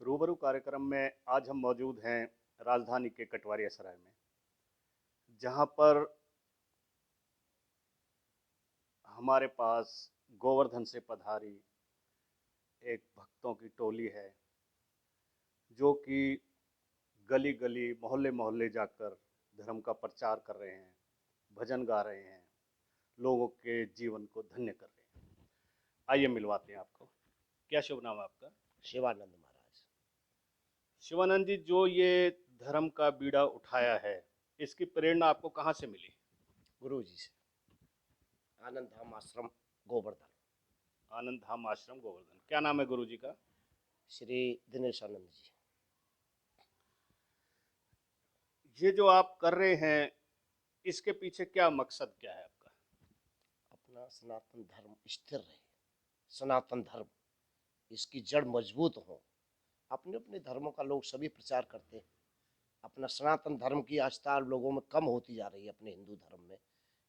रूबरू कार्यक्रम में आज हम मौजूद हैं राजधानी के कटवारिया सराय में, जहां पर हमारे पास गोवर्धन से पधारी एक भक्तों की टोली है, जो कि गली गली मोहल्ले मोहल्ले जाकर धर्म का प्रचार कर रहे हैं, भजन गा रहे हैं, लोगों के जीवन को धन्य कर रहे हैं। आइए मिलवाते हैं आपको। क्या शुभ नाम है आपका? शिवानंद महाराज। शिवानंद जी, जो ये धर्म का बीड़ा उठाया है, इसकी प्रेरणा आपको कहाँ से मिली? गुरु जी से। आनंद धाम आश्रम गोवर्धन। आनंद धाम आश्रम गोवर्धन। क्या नाम है गुरु जी का? श्री दिनेश आनंद जी। ये जो आप कर रहे हैं, इसके पीछे क्या मकसद क्या है आपका? अपना सनातन धर्म स्थिर रहे, सनातन धर्म इसकी जड़ मजबूत हो। अपने अपने धर्मों का लोग सभी प्रचार करते हैं, अपना सनातन धर्म की आस्था लोगों में कम होती जा रही है। अपने हिंदू धर्म में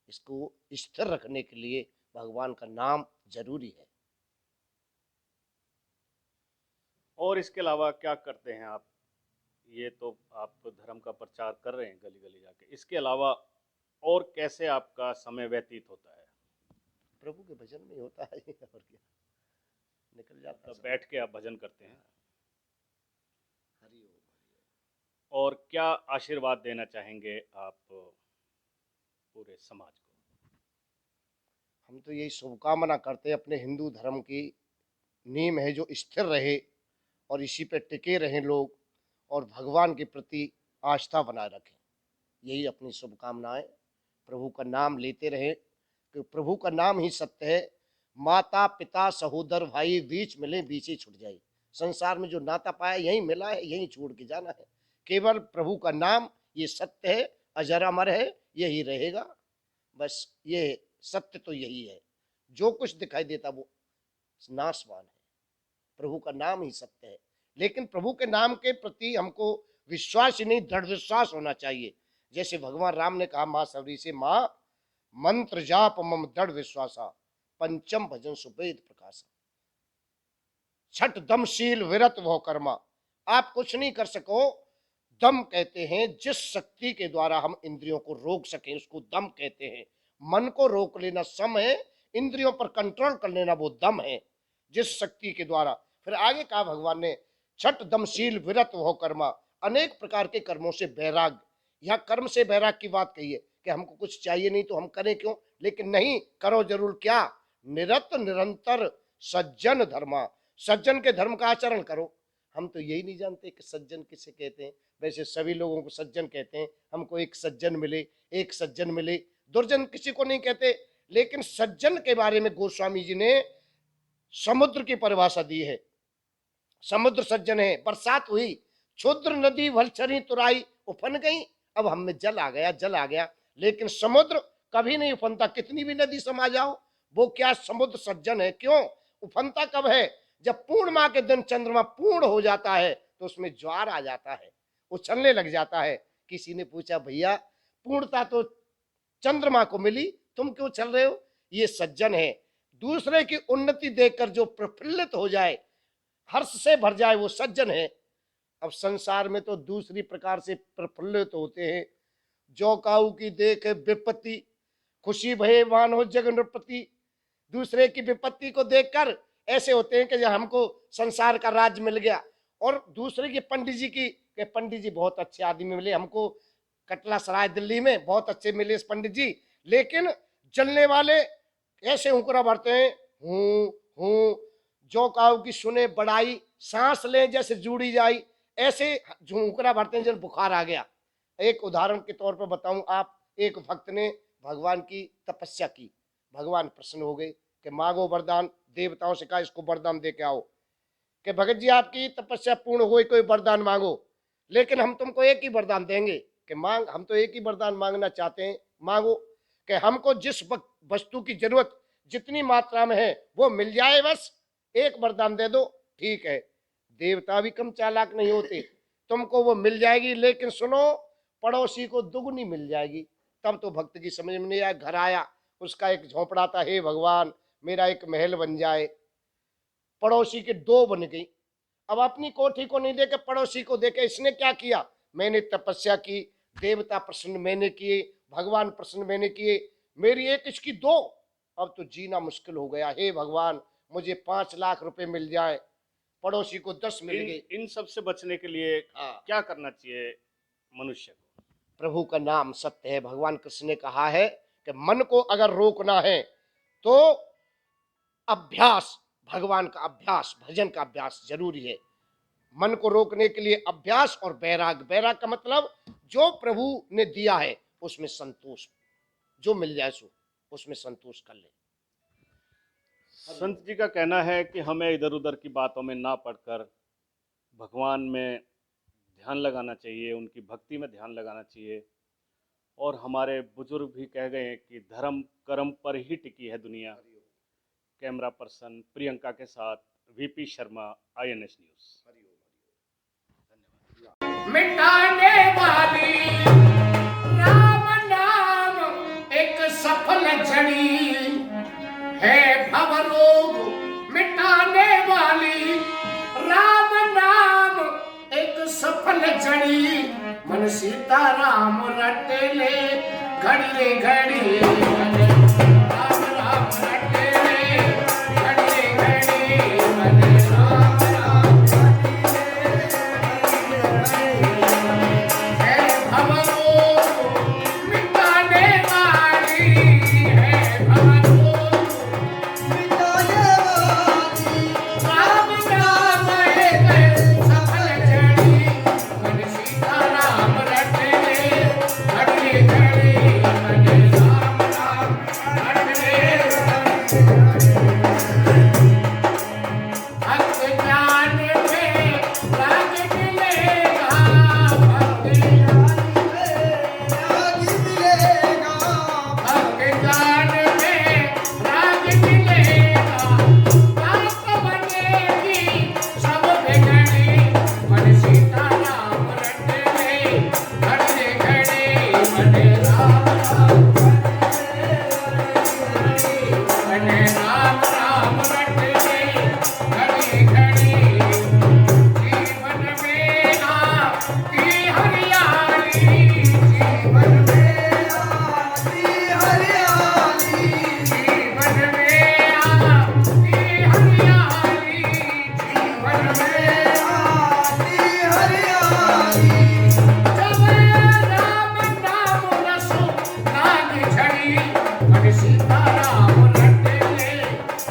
इसको स्थिर रखने के लिए भगवान का नाम जरूरी है। और इसके अलावा क्या करते हैं आप? ये तो आप धर्म का प्रचार कर रहे हैं गली गली जाके, इसके अलावा और कैसे आपका समय व्यतीत होता है? प्रभु के भजन में होता है और क्या, निकल जाता मतलब समय। बैठ के आप भजन करते हैं। हरि ओम। और क्या आशीर्वाद देना चाहेंगे आप पूरे समाज को? हम तो यही शुभकामना करते हैं, अपने हिंदू धर्म की नींव है जो स्थिर रहे और इसी पे टिके रहें लोग, और भगवान के प्रति आस्था बनाए रखें। यही अपनी शुभकामनाएं। प्रभु का नाम लेते रहें, कि प्रभु का नाम ही सत्य है। माता पिता सहोदर भाई बीच मिले बीच ही छूट जाए। संसार में जो नाता पाया यही मिला है, यही छोड़ के जाना है। केवल प्रभु का नाम ये सत्य है, अजर अमर है, यही रहेगा। बस ये सत्य तो यही है। जो कुछ दिखाई देता वो नाशवान है, प्रभु का नाम ही सत्य है। लेकिन प्रभु के नाम के प्रति हमको विश्वास ही नहीं, दृढ़ विश्वास होना चाहिए। जैसे भगवान राम ने कहा माँ सबरी से, माँ मंत्र जाप मम दृढ़ विश्वासा, पंचम भजन सुवेद प्रकाशा। छठ दमशील विरत वो कर्मा। आप कुछ नहीं कर सको। दम कहते हैं जिस शक्ति के द्वारा हम इंद्रियों को रोक सकें, उसको दम कहते हैं। मन को रोक लेना सम है, इंद्रियों पर कंट्रोल कर लेना वो दम है। जिस शक्ति के द्वारा, फिर आगे कहा भगवान ने, छठ दमशील विरत हो कर्मा। अनेक प्रकार के कर्मों से वैराग्य। यहाँ कर्म से वैराग की बात कही है कि हमको कुछ चाहिए नहीं तो हम करें क्यों, लेकिन नहीं, करो जरूर। क्या? निरत निरंतर सज्जन धर्मा। सज्जन के धर्म का आचरण करो। हम तो यही नहीं जानते कि सज्जन किसे कहते हैं। वैसे सभी लोगों को सज्जन कहते हैं। हमको एक सज्जन मिले, एक सज्जन मिले, दुर्जन किसी को नहीं कहते। लेकिन सज्जन के बारे में गोस्वामी जी ने समुद्र की परिभाषा दी है। समुद्र सज्जन है। बरसात हुई, क्षुद्र नदी भलचरी तुराई, उफन गई। अब हम में जल आ गया, जल आ गया, लेकिन समुद्र कभी नहीं उफनता। कितनी भी नदी समा जाओ, वो क्या समुद्र सज्जन है। क्यों? उफनता कब है? जब पूर्णिमा के दिन चंद्रमा पूर्ण हो जाता है तो उसमें ज्वार आ जाता है, उछलने लग जाता है। किसी ने पूछा, भैया पूर्णता तो चंद्रमा को मिली, तुम क्यों चल रहे हो? ये सज्जन है। दूसरे की उन्नति देखकर जो प्रफुल्लित हो जाए, हर्ष से भर जाए, वो सज्जन है। अब संसार में तो दूसरी प्रकार से प्रफुल्लित होते हैं। जो काऊ की देख विपत्ति, खुशी भये मानो जग नृपति। दूसरे की विपत्ति को देखकर ऐसे होते हैं कि जब हमको संसार का राज मिल गया। और दूसरे की पंडित जी की, कि पंडित जी बहुत अच्छे आदमी मिले हमको, कटला सराय दिल्ली में बहुत अच्छे मिले इस पंडित जी। लेकिन जलने वाले ऐसे हुकरा भरते हैं, हूं हूं। जो काऊ की सुने बड़ाई, सांस ले जैसे जुड़ी जाई, ऐसे हुकरा भरते हैं जैसे बुखार आ गया। एक उदाहरण के तौर पर बताऊं, आप, एक भक्त ने भगवान की तपस्या की, भगवान प्रसन्न हो गए कि मांगो वरदान। देवताओं से कहा इसको वरदान दे के आओ, कि भगत जी आपकी तपस्या पूर्ण हो गई, कोई वरदान मांगो। लेकिन हम तुमको एक ही वरदान देंगे, कि मांग, हम तो एक ही वरदान मांगना चाहते हैं, मांगो। कि हमको जिस वस्तु की जरूरत जितनी मात्रा में है वो मिल जाए, बस एक वरदान दे दो। ठीक है। देवता भी कम चालाक नहीं होते, तुमको वो मिल जाएगी, लेकिन सुनो, पड़ोसी को दुगनी मिल जाएगी। तब तो भक्त की समझ में नहीं आया। घर आया, उसका एक झोंपड़ा था, हे भगवान मेरा एक महल बन जाए। पड़ोसी के दो बन गई। अब अपनी कोठी को नहीं देके पड़ोसी को देके इसने क्या किया, मैंने तपस्या की, देवता प्रसन्न मैंने किए, भगवान प्रसन्न मैंने किए, मेरी एक इसकी दो, अब तो जीना मुश्किल हो गया। हे भगवान मुझे 5 लाख रुपए मिल जाए, पड़ोसी को 10 मिल गए। इन सब से बचने के लिए हाँ। क्या करना चाहिए मनुष्य को? प्रभु का नाम सत्य है। भगवान कृष्ण ने कहा है कि मन को अगर रोकना है तो अभ्यास, भगवान का अभ्यास, भजन का अभ्यास जरूरी है। मन को रोकने के लिए अभ्यास और बैराग। बैराग का मतलब जो प्रभु ने दिया है उसमें संतोष, जो मिल जाए सो उसमें संतोष कर ले। संत जी का कहना है कि हमें इधर उधर की बातों में ना पड़कर भगवान में ध्यान लगाना चाहिए, उनकी भक्ति में ध्यान लगाना चाहिए। और हमारे बुजुर्ग भी कह गए हैं कि धर्म कर्म पर ही टिकी है दुनिया। कैमरा पर्सन प्रियंका के साथ वीपी शर्मा, INS न्यूज़। मिटाने वाली राम नाम एक सफल झड़ी है, भवरोग मिटाने वाली राम नाम एक सफल झड़ी। मन सीता राम रटे ले घड़ी रे घड़ी, राम राम रटे ले घड़ी रे घड़ी, मन राम राम है भवरोग मिटाने वाली, है भवरोग मिटाने वाली राम नाम एक सफल झड़ी। मन सीता राम रटे ले घड़ी घड़ी, मन राम राम रटे भक्त ज्ञान में राग मिलेगा, भक्त ज्ञान में राग मिलेगा, बात बनेगी सब बिगड़ी। मन सीता राम रटे ले घड़ी घड़ी, मन राम राम मन राम राम रटे ले घड़ी घड़ी। जीवन में आती हरियाली, जीवन में आती हरियाली, जीवन में आती हरियाली, जीवन में आती हरियाली। जब राम नाम रसो नाग झड़ी, मन सीता राम रटे ले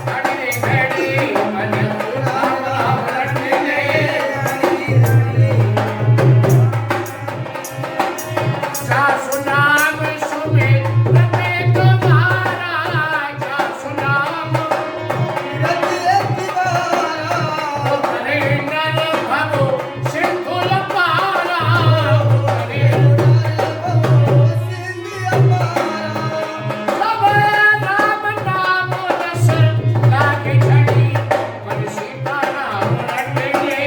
घड़ी घड़ी, मन राम राम रटे ले। जासु नाम सुने रटे तुम्हारा, जासु नाम उतरे नर भवो सिंधुल पारा, उतरे सब राम नाम रस लागे झड़ी। मन सीता राम रटे ले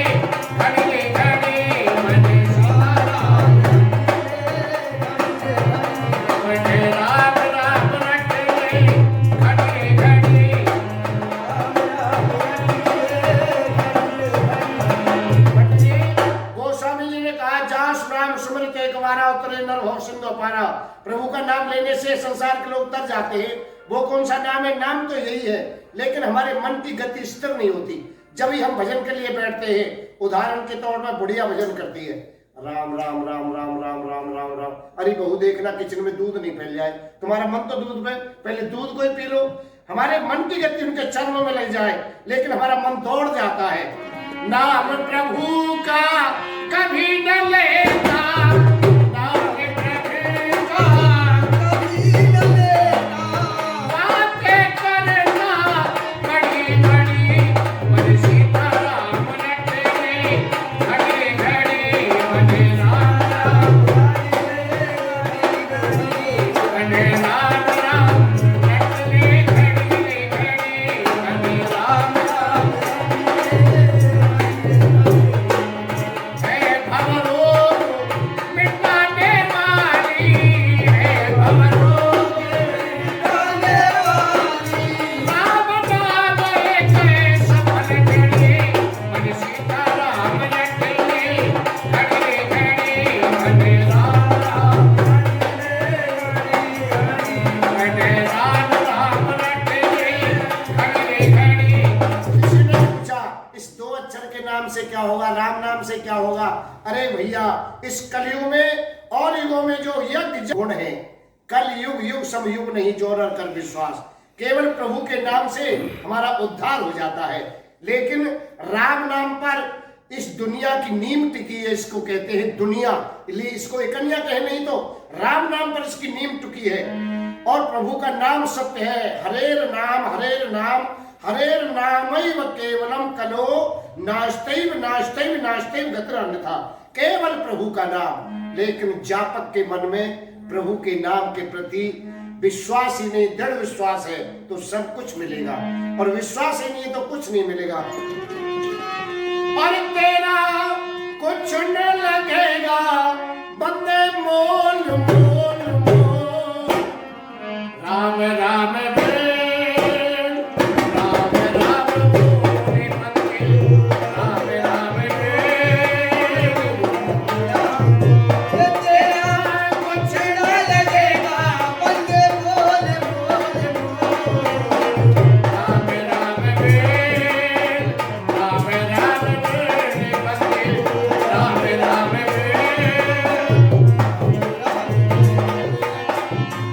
घड़ी घड़ी, मन सीता राम मन राम राम रटे ले घड़ी घड़ी। गोस्वामी जी ने कहा, जास नाम सुमरित एक बारा उतरे नर भव सिंधु पारा। प्रभु का नाम लेने से संसार के लोग तर जाते हैं। वो कौन सा नाम है? नाम तो यही है, लेकिन हमारे मन की गति स्थिर नहीं होती। जब ही हम भजन के लिए बैठते हैं, उदाहरण के तौर पर बुढ़िया भजन करती है, राम राम राम राम राम राम राम राम। अरे बहू देखना किचन में दूध नहीं फैल जाए, तुम्हारा मन तो दूध पे, पहले दूध को ही पी लो। हमारे मन की गति उनके चरणों में लग जाए, लेकिन हमारा मन दौड़ जाता है। नाम प्रभु का कभी न लेता, नाम प्रभु का कभी न लेता, बातें करना घड़ी घड़ी। मन सीता राम रटे ले घड़ी घड़ी, मन राम राम मन राम राम रटे ले घड़ी घड़ी, मन राम राम है भवरोग अक्षर के नाम से क्या होगा, राम नाम से क्या होगा। अरे भैया, इस कलयुग में और युगों में जो यज्ञ गुण है, कल युग युग समयुग नहीं जोर कर विश्वास। केवल प्रभु के नाम से हमारा उद्धार हो जाता है। लेकिन राम नाम पर इस दुनिया की नींव टिकी है, इसको कहते हैं दुनिया, इसलिए इसको एकन्या कहे, नहीं तो राम नाम पर इसकी नींव टिकी है। और प्रभु का नाम सत्य है। हरेर नाम हरेर नाम हरेर नामैव केवलम कलो नास्तैव नास्तैव नास्तैव गतिर अन्यथा। केवल प्रभु का नाम। लेकिन जापक के मन में प्रभु के नाम के प्रति विश्वास ही नहीं, दृढ़ विश्वास है तो सब कुछ मिलेगा, और विश्वास ही नहीं तो कुछ नहीं मिलेगा। और तेरा कुछ न लगेगा बंदे मोल मोल मोल, राम राम